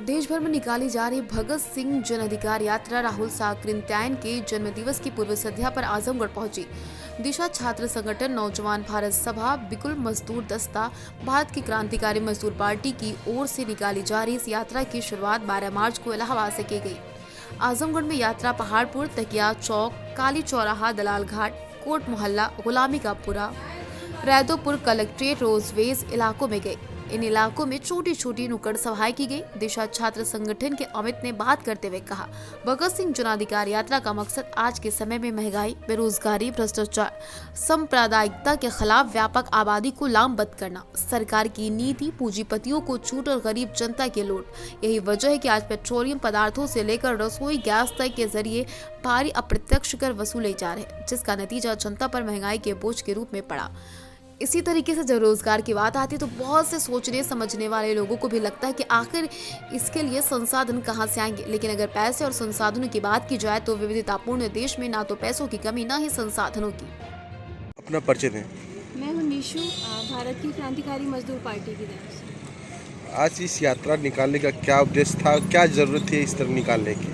देश भर में निकाली जा रही भगत सिंह जन अधिकार यात्रा राहुल साकरित्यायन के जन्म दिवस की पूर्व संध्या पर आजमगढ़ पहुंची। दिशा छात्र संगठन, नौजवान भारत सभा, बिकुल मजदूर दस्ता, भारत की क्रांतिकारी मजदूर पार्टी की ओर से निकाली जा रही इस यात्रा की शुरुआत 12 मार्च को इलाहाबाद से की गई। आजमगढ़ में यात्रा पहाड़पुर, तकिया चौक, काली चौराहा, दलाल घाट, कोट मोहल्ला, गुलामी का पुरा, रैदोपुर, कलेक्ट्रेट, रोजवेज इलाकों में गई। इन इलाकों में छोटी छोटी नुक्कड़ सभाएं की गई। दिशा छात्र संगठन के अमित ने बात करते हुए कहा, भगत सिंह जनाधिकार यात्रा का मकसद आज के समय में महंगाई, बेरोजगारी, भ्रष्टाचार, सांप्रदायिकता के खिलाफ व्यापक आबादी को लामबंद करना, सरकार की नीति, पूंजीपतियों को छूट और गरीब जनता की लूट। यही वजह है कि आज पेट्रोलियम पदार्थों से लेकर रसोई गैस तक के जरिए भारी अप्रत्यक्ष कर वसूले जा रहे, जिसका नतीजा जनता पर महंगाई के बोझ के रूप में पड़ा। इसी तरीके से जब रोजगार की बात आती है तो बहुत से सोचने समझने वाले लोगों को भी लगता है कि आखिर इसके लिए संसाधन कहां से आएंगे। लेकिन अगर पैसे और संसाधनों की बात की जाए तो विविधतापूर्ण देश में ना तो पैसों की कमी, ना ही संसाधनों की। अपना परिचय दें। मैं हूँ निशु, भारत की क्रांतिकारी मजदूर पार्टी की तरफ से। आज इस यात्रा निकालने का क्या उद्देश्य था, क्या जरूरत थी इस तरह निकालने की?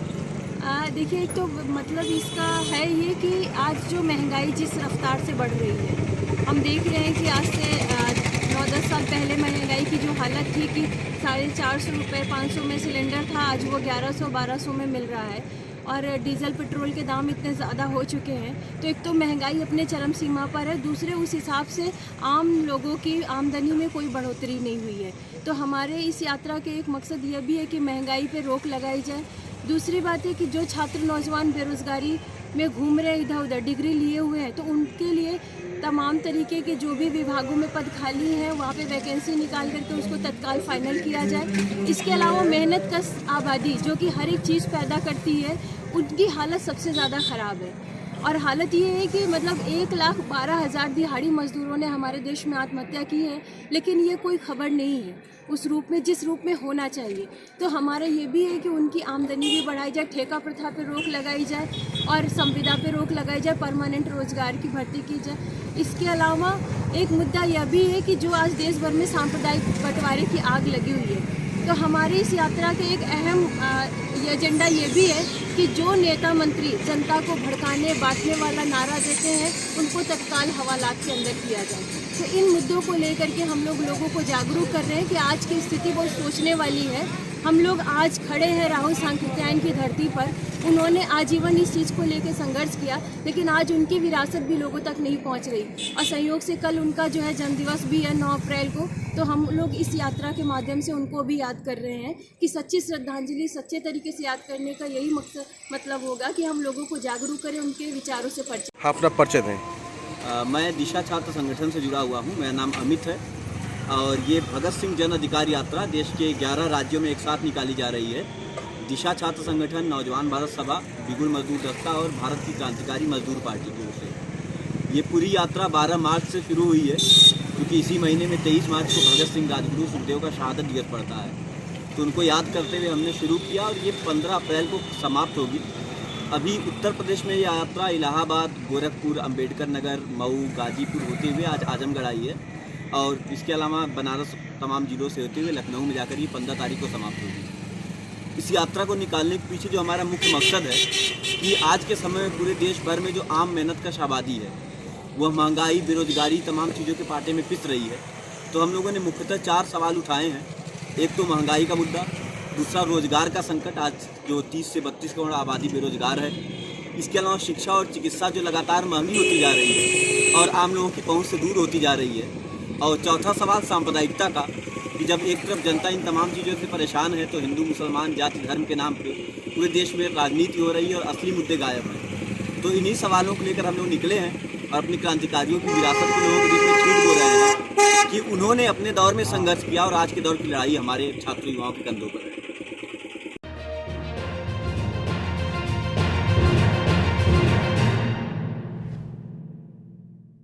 देखिए, एक तो मतलब इसका है ये कि आज जो महंगाई जिस रफ्तार से बढ़ रही है, हम देख रहे हैं कि आज से 9-10 साल पहले महंगाई की जो हालत थी कि 450 रुपये 500 में सिलेंडर था, आज वो 1100-1200 में मिल रहा है और डीजल पेट्रोल के दाम इतने ज़्यादा हो चुके हैं। तो एक तो महंगाई अपने चरम सीमा पर है, दूसरे उस हिसाब से आम लोगों की आमदनी में कोई बढ़ोतरी नहीं हुई है। तो हमारे इस यात्रा के एक मकसद ये भी है कि महंगाई पे रोक लगाई जाए। दूसरी बात है कि जो छात्र नौजवान बेरोज़गारी में घूम रहे हैं, इधर उधर डिग्री लिए हुए हैं, तो उनके लिए तमाम तरीके के जो भी विभागों में पद खाली हैं वहाँ पे वैकेंसी निकाल करके उसको तत्काल फाइनल किया जाए। इसके अलावा मेहनत कश आबादी जो कि हर एक चीज़ पैदा करती है, उनकी हालत सबसे ज़्यादा ख़राब है। और हालत ये है कि मतलब 1,12,000 दिहाड़ी मजदूरों ने हमारे देश में आत्महत्या की है, लेकिन ये कोई खबर नहीं है उस रूप में जिस रूप में होना चाहिए। तो हमारा ये भी है कि उनकी आमदनी भी बढ़ाई जाए, ठेका प्रथा पे रोक लगाई जाए और संविदा पे रोक लगाई जाए, परमानेंट रोजगार की भर्ती की जाए। इसके अलावा एक मुद्दा यह भी है कि जो आज देश भर में सांप्रदायिक बंटवारे की आग लगी हुई है, तो हमारी इस यात्रा के एक अहम एजेंडा ये भी है कि जो नेता मंत्री जनता को भड़काने बांटने वाला नारा देते हैं, उनको तत्काल हवालात के अंदर किया जाए। तो इन मुद्दों को लेकर के हम लोगों को जागरूक कर रहे हैं कि आज की स्थिति बहुत सोचने वाली है। हम लोग आज खड़े हैं राहुल साकरित्यायन की धरती पर। उन्होंने आजीवन इस चीज़ को लेकर संघर्ष किया, लेकिन आज उनकी विरासत भी लोगों तक नहीं पहुंच रही और संयोग से कल उनका जो है जन्मदिवस भी है 9 अप्रैल को। तो हम लोग इस यात्रा के माध्यम से उनको भी याद कर रहे हैं कि सच्ची श्रद्धांजलि सच्चे तरीके से याद करने का यही मकसद मतलब होगा कि हम लोगों को जागरूक करें, उनके विचारों से परिचय। हाँ, अपना परिचय दें। मैं दिशा छात्र संगठन से जुड़ा हुआ हूँ। मेरा नाम अमित है और ये भगत सिंह जन अधिकार यात्रा देश के 11 राज्यों में एक साथ निकाली जा रही है। दिशा छात्र संगठन, नौजवान भारत सभा, बिकुल मजदूर दस्ता और भारत की क्रांतिकारी मजदूर पार्टी की ओर से ये पूरी यात्रा 12 मार्च से शुरू हुई है, क्योंकि इसी महीने में 23 मार्च को भगत सिंह राजगुरु सुखदेव का शहादत दिवस पड़ता है। तो उनको याद करते हुए हमने शुरू किया और ये 15 अप्रैल को समाप्त होगी। अभी उत्तर प्रदेश में ये यात्रा इलाहाबाद, गोरखपुर, अंबेडकर नगर, मऊ, गाजीपुर होते हुए आज आजमगढ़ आई है और इसके अलावा बनारस तमाम जिलों से होते हुए लखनऊ में जाकर ये 15 तारीख को समाप्त होगी। इस यात्रा को निकालने के पीछे जो हमारा मुख्य मकसद है कि आज के समय में पूरे देश भर में जो आम मेहनत कश आबादी है वह महंगाई, बेरोजगारी, तमाम चीज़ों के पाटे में पिस रही है। तो हम लोगों ने मुख्यतः 4 सवाल उठाए हैं। एक तो महंगाई का मुद्दा, दूसरा रोजगार का संकट, आज जो 30 से 32 करोड़ आबादी बेरोजगार है। इसके अलावा शिक्षा और चिकित्सा जो लगातार महंगी होती जा रही है और आम लोगों की पहुंच से दूर होती जा रही है। और चौथा सवाल सांप्रदायिकता का, कि जब एक तरफ जनता इन तमाम चीज़ों से परेशान है तो हिंदू मुसलमान जाति धर्म के नाम पे पूरे देश में राजनीति हो रही है और असली मुद्दे गायब हैं। तो इन्हीं सवालों को लेकर हम लोग निकले हैं और अपनी क्रांतिकारियों की विरासत को लोगों के बीच में छीन हो रहे हैं कि उन्होंने अपने दौर में संघर्ष किया और आज के दौर की लड़ाई हमारे छात्र युवाओं के कंधों पर है।